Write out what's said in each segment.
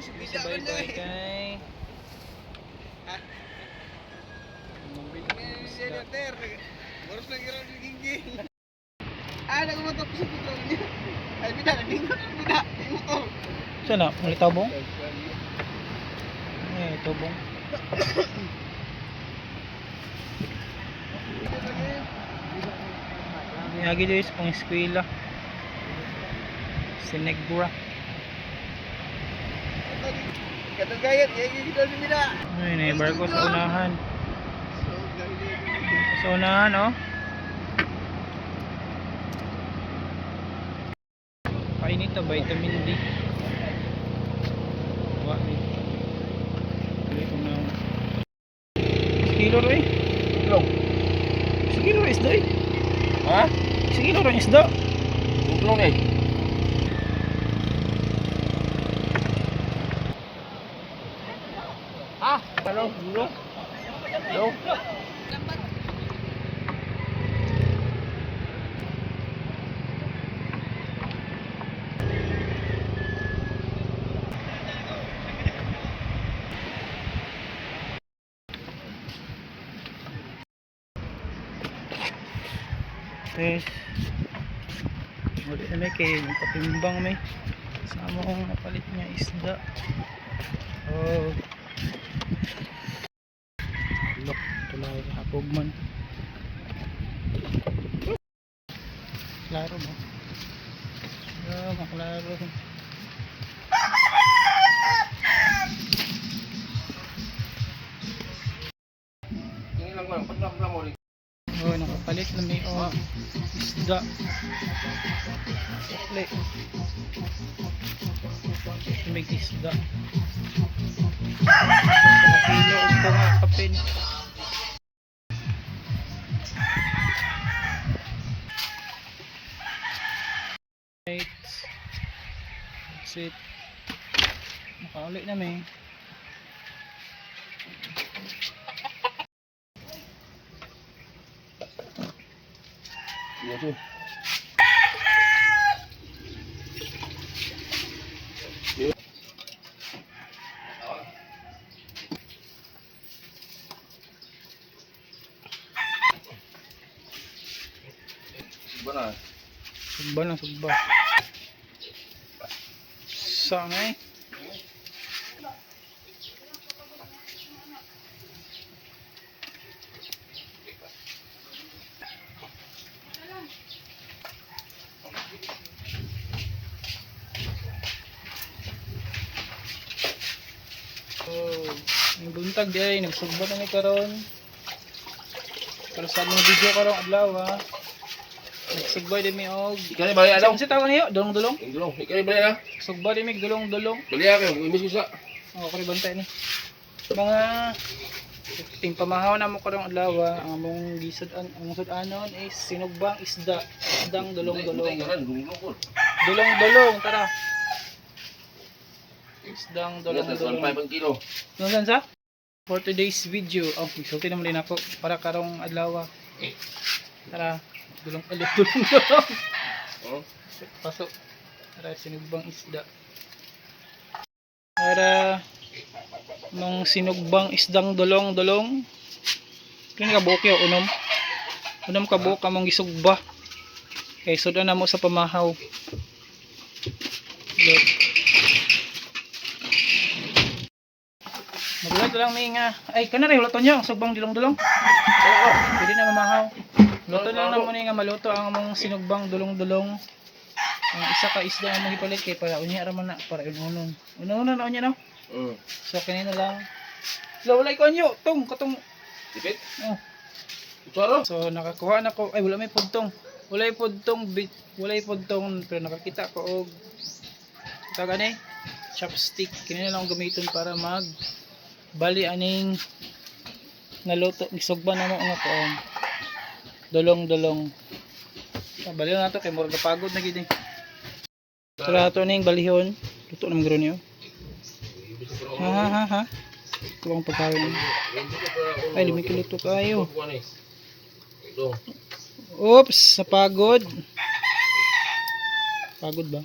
Sabay-bay kay Boros lagi orang di gigi. Ada ko matapos sa puto niya. Ay bida na dinggo bida motor. sana muli tabong. Tabong. Lagi dito sa pang-eskwela. Sinegra. Katugayat gigi kita si bida. Ay, neighbor ko sa unahan. Sa unahan, oh. Kainit na vitamin D. Wala dito. Tuloy ko na. Kilo rin. Long. Sige rin isda eh. Ha? Sige rin isda. Long eh. Ah, kalau dulu. Long. Tapos ulit na may kayo patimbang may sama kong napalit niya isda. Oh look, ito lang sa hapogman. Klaro mo. Maklaro. Ini lang ko, paglam mo rin. Oh, nakapalit na may isda. Play. May isda. Kilo ito nga kapin. Right. That's it. Nakaulit na may. Iya tuh. Benar. Sugba lang, sugba. Sangay. Oh, yung buntag di ay nagsugba na ni karon. Pero sa mga video karon adlaw ha. Nagsugba din mi og. Ikaw ni balik daw. Sa tawon niyo, dulong-dulong. Dulong. Ikaw ni balik na. Sugba din mi dulong-dulong. Balik ako, imis ko sa. Oh, kuri bantay ni. Mga ting pamahaw na mo karong adlaw ang among sudanon is sinugbang isda. Isdang dulong-dulong. Dulong-dulong, tara. Isdang dulong-dulong. 1.5 kilo. Nunsan sa? For today's video. Oh, isulti naman din ako para karong adlaw. Tara, dulong-dulong. Oh. Pasok. Tara, sinugbang isda. Para nung sinugbang isdang dulong-dulong. Kini ka buok yo unom. Unom ka buok among gisugba. Kay sudan na mo sa pamahaw. Look. Magluto lang may nga. Ay, kana rin luto nyo. Sugbang dulong-dulong. Pwede na mamahaw. Luto lang naman nga maluto ang among sinugbang dulong-dulong. Ang isa ka isda ang magipalit kay para unya raman na para ununon. Ununon na unya no. So kanina lang. Wala ko anyo tong katong Dipit? oh. Utaro? So nakakuha na ko ay wala may pudtong. Wala pudtong pero nakakita ko og taga ni chopstick kanina lang gamiton para mag bali aning naluto gisugba na mo nga ko dolong-dolong. Bali na to kay murag pagod na gid. Tara to ning balihon. Luto na magro niyo. Ha. Tuwang pagkain. Ay, limi kiluto kayo. Oops, sa pagod. Pagod ba?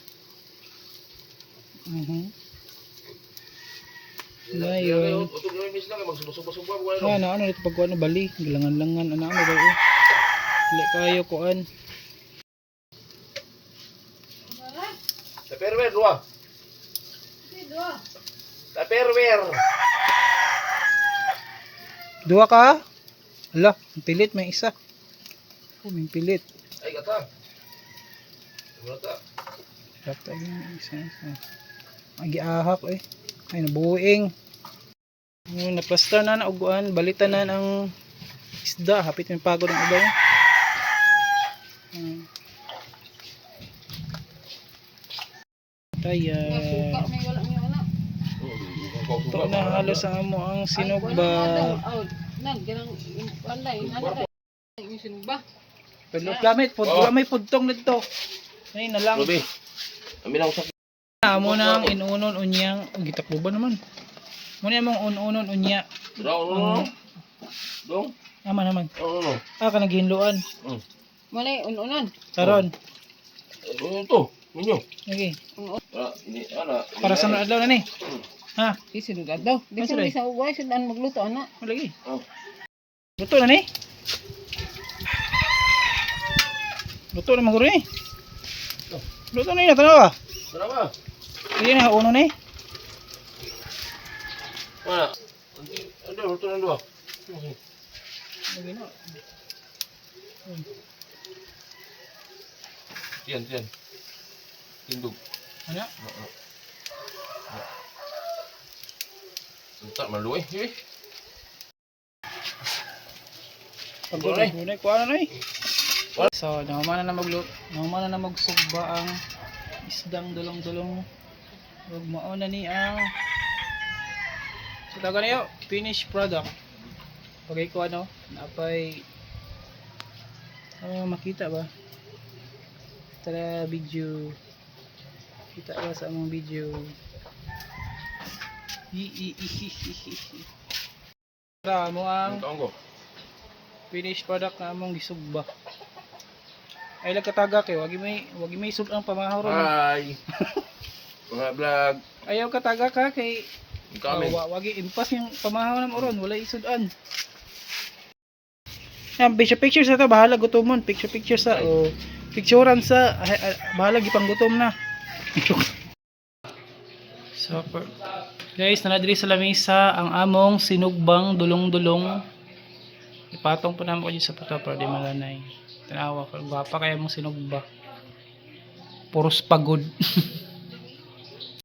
Ngayon. Ano dito pag ano bali, gilangan-langan ano daw. Dili kayo kuan. Tupperware dua. Tupperware. Duha ka? Ala, ang pilit may isa. Oh, may pilit. Ay kata. Berapa? Dapat yung isa. Ang giahap eh. Ay nabuing. Yung naplastar na uguan, balitan na ang isda, hapit yung pagod ng iba. Kaya ito na halos ang amo ang sinugba. Pero gamit pud may pudtong dito. Ay na lang. Ruby. Amin lang sa Amo nang inunon unyang gitakluban naman. Muna mong ununon unya. Dong. Dong. Ama naman. Oh. Kanang ginluan. Malay, ununan. Karon. Ito. Minyo. Okay. Ini ana. Para sa adlaw na ni. Ha, Isinugad daw. Di Ano sa sila? isa uway, sudan magluto, anak. malagi. Oh. Luto na ni. Luto na maguro ni. Luto na ni tanawa. Kenapa? Ini na uno ni. Mana? Ada betul dua. Lagi na. Tian. Tinduk. Ano? Tak malu eh. Pagod na ko ano ni. So, naman na magsugba ang isdang dulong-dulong. Ug mao na ni ang tawag niyo finished product. Pagay ko ano, napay makita ba? Tara video. Kita ba sa among video? Tara mo ang Tonggo. finished product na among gisugba. Ay lagkataga kay wagi may sud ang pamahaw ron. Hai. Mga vlog. Ayaw kataga ka kay Kami. wagi impas yung pamahaw na mo ron, wala isudan. Yan, picture sa to, bahala gutomon, picture sa o picturean sa bahala gipang gutom na. So, guys, nanadiri sa lamesa ang among sinugbang dulong-dulong. Ipatong po namin ko dyan sa puto para di malanay. Tanawa ko, gwapa kaya mong sinugba. Puros pagod.